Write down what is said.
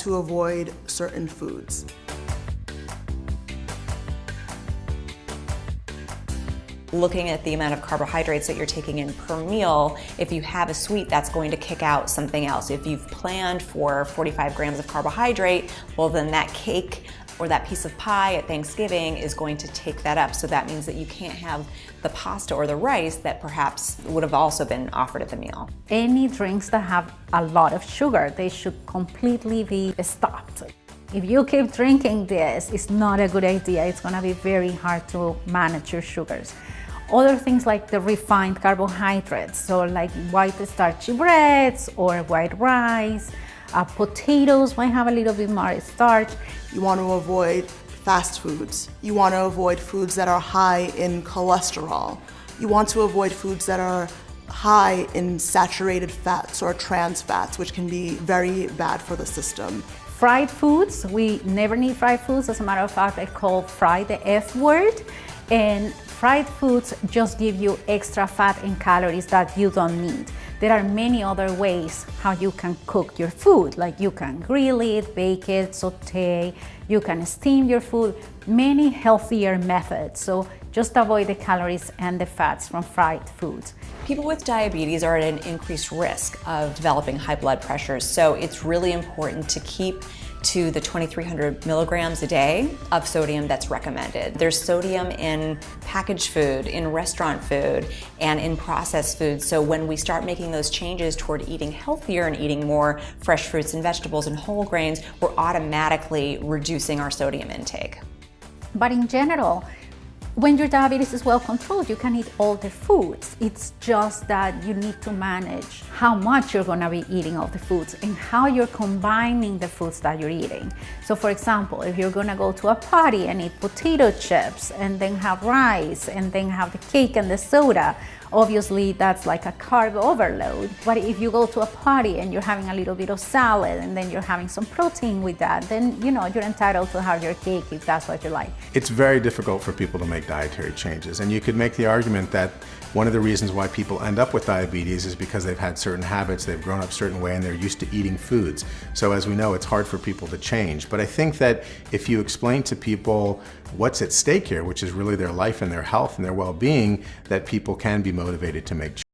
to avoid certain foods. Looking at the amount of carbohydrates that you're taking in per meal, if you have a sweet, that's going to kick out something else. If you've planned for 45 grams of carbohydrate, well then that cake or that piece of pie at Thanksgiving is going to take that up. So that means that you can't have the pasta or the rice that perhaps would have also been offered at the meal. Any drinks that have a lot of sugar, they should completely be stopped. If you keep drinking this, it's not a good idea. It's gonna be very hard to manage your sugars. Other things like the refined carbohydrates, so like white starchy breads or white rice, potatoes might have a little bit more starch. You want to avoid fast foods. You want to avoid foods that are high in cholesterol. You want to avoid foods that are high in saturated fats or trans fats, which can be very bad for the system. Fried foods, we never need fried foods. As a matter of fact, I call fry the F word. And fried foods just give you extra fat and calories that you don't need. There are many other ways how you can cook your food, like you can grill it, bake it, saute, you can steam your food, many healthier methods. So just avoid the calories and the fats from fried foods. People with diabetes are at an increased risk of developing high blood pressure, so it's really important to keep to the 2,300 milligrams a day of sodium that's recommended. There's sodium in packaged food, in restaurant food, and in processed food. So when we start making those changes toward eating healthier and eating more fresh fruits and vegetables and whole grains, we're automatically reducing our sodium intake. But in general, when your diabetes is well controlled, you can eat all the foods. It's just that you need to manage how much you're gonna be eating of the foods and how you're combining the foods that you're eating. So for example, if you're gonna go to a party and eat potato chips and then have rice and then have the cake and the soda, obviously that's like a carb overload. But if you go to a party and you're having a little bit of salad and then you're having some protein with that, then you know you're entitled to have your cake if that's what you like. It's very difficult for people to make dietary changes, and you could make the argument that one of the reasons why people end up with diabetes is because they've had certain habits, they've grown up a certain way, and they're used to eating foods. So as we know, it's hard for people to change. But I think that if you explain to people what's at stake here, which is really their life and their health and their well-being, that people can be motivated to make change.